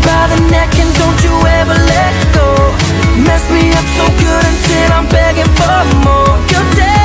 by the neck and don't you ever let go. Mess me up so good until I'm begging for more. You take